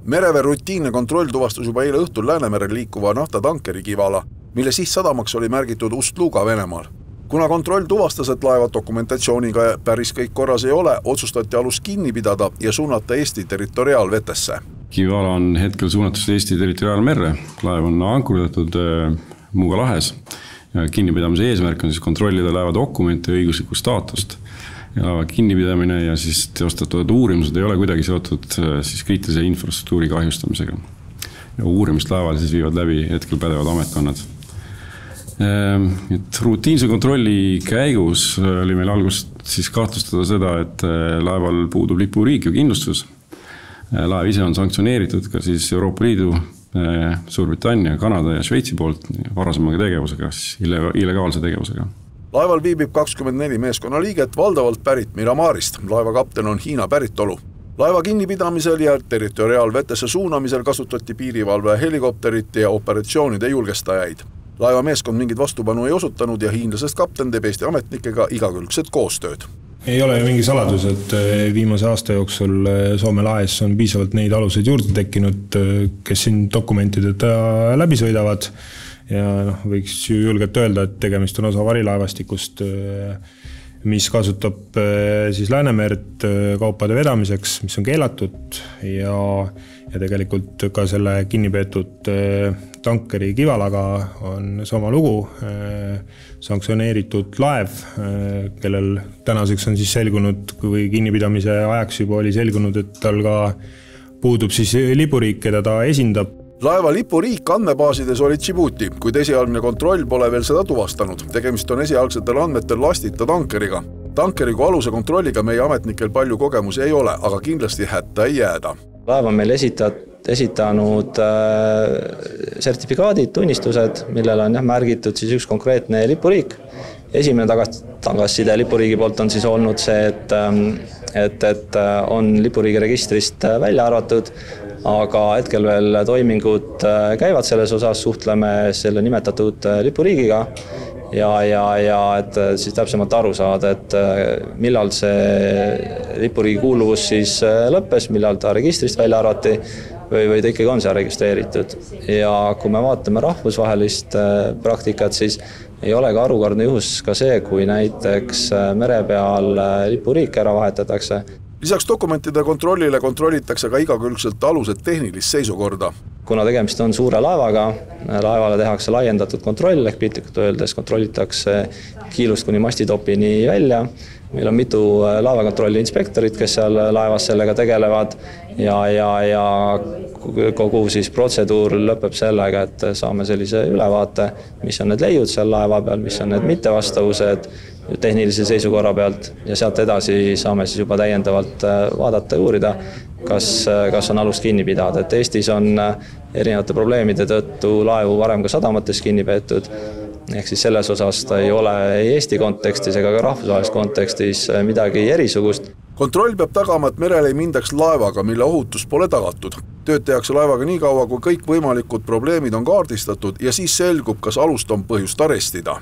Merevee rutiinne kontroll tuvastas juba eile õhtul Läänemerel liikuva naftatankeri Kivala, mille sihtsadamaks oli märgitud Ust-Luga Venemaal. Kuna kontroll tuvastas, et laeva dokumentatsiooniga päris kõik korras ei ole, otsustati alus kinni pidada ja suunata Eesti territoriaalvetesse. Kivala on hetkel suunatud Eesti territoriaalmerre. Laev on ankurdatud Muuga lahes. Kinnipidamise eesmärk on siis kontrollida laeva dokumente ja õiguslikku staatust. Ja laeva kinnipidamine ja siis teostatud uurimused ei ole kuidagi seotud siis kriitilise infrastruktuuri kahjustamisega. Ja uurimist laeval siis viivad läbi hetkel pädevad ametkonnad. Rutiinse kontrolli käigus oli meil algust siis kahtlustada seda, et laeval puudub lipuriik ja kindlustus. Laev ise on sanktsioneeritud ka siis Euroopa Liidu, Suurbritannia, Kanada ja Šveitsi poolt varasemaga tegevusega, siis illegaalse tegevusega. Laeval viibib 24 meeskonna liiget, valdavalt pärit Miramarist. Laeva kapten on Hiina päritolu. Laeva kinnipidamisel ja territoriaalvetesse suunamisel kasutati piirivalve helikopterit ja operatsioonide julgestajaid. Laeva meeskond mingit vastupanu ei osutanud ja hiinlasest kapten teeb Eesti ametnikega igakülgset koostööd. Ei ole ju mingi saladus, et viimase aasta jooksul Soome lahes on piisavalt neid aluseid juurde tekkinud, kes siin dokumentideta läbi sõidavad. Ja võiks ju julgelt öelda, et tegemist on osa varilaevastikust, mis kasutab siis Läänemerd kaupade vedamiseks, mis on keelatud ja tegelikult ka selle kinnipeetud tankeri Kivalaga on sama lugu, sanktsioneeritud laev, kellel tänaseks on siis selgunud, kui kinnipidamise ajaks juba oli selgunud, et tal ka puudub siis lipuriik, keda ta esindab. Laeva lipuriik andmebaasides oli Djibouti, kuid esialgne kontroll pole veel seda tuvastanud. Tegemist on esialgsetel andmetel lastita tankeriga. Tankeri kui aluse kontrolliga meie ametnikel palju kogemusi ei ole, aga kindlasti hätta ei jääda. Laev on meil esitanud sertifikaadid, tunnistused, millele on märgitud siis üks konkreetne lipuriik. Esimene tagasiside lipuriigi poolt on siis olnud see, et on lipuriigi registrist välja arvatud, aga hetkel veel toimingud käivad selles osas, suhtleme selle nimetatud lipuriigiga ja et siis täpsemalt aru saada, et millal see lipuriigi kuuluvus siis lõppes, millal ta registrist välja arvati või ta ikkagi on seal registreeritud. Ja kui me vaatame rahvusvahelist praktikat, siis ei ole ka harukordne juhus ka see, kui näiteks mere peal lipuriik ära vahetatakse. Lisaks dokumentide kontrollile kontrollitakse ka igakülgselt alused tehnilist seisukorda. Kuna tegemist on suure laevaga, laevale tehakse laiendatud kontroll, ehk piltlikult öeldes kontrollitakse kiilust kuni mastitopini välja. Meil on mitu laevakontrolli inspektorit, kes seal laevas sellega tegelevad ja kogu siis protseduur lõpeb sellega, et saame sellise ülevaate, mis on need leiud seal laeva peal, mis on need mittevastavused tehnilise seisukorra pealt ja sealt edasi saame siis juba täiendavalt vaadata ja uurida, kas on alust kinni pidada. Et Eestis on erinevate probleemide tõttu laevu varem ka sadamates kinni peetud. Ehk siis selles osas ta ei ole ei Eesti kontekstis ega ka rahvusvahelises kontekstis midagi erisugust. Kontroll peab tagama, et merel ei mindaks laevaga, mille ohutus pole tagatud. Tööd tehakse laevaga nii kaua, kui kõik võimalikud probleemid on kaardistatud ja siis selgub, kas alust on põhjust arestida.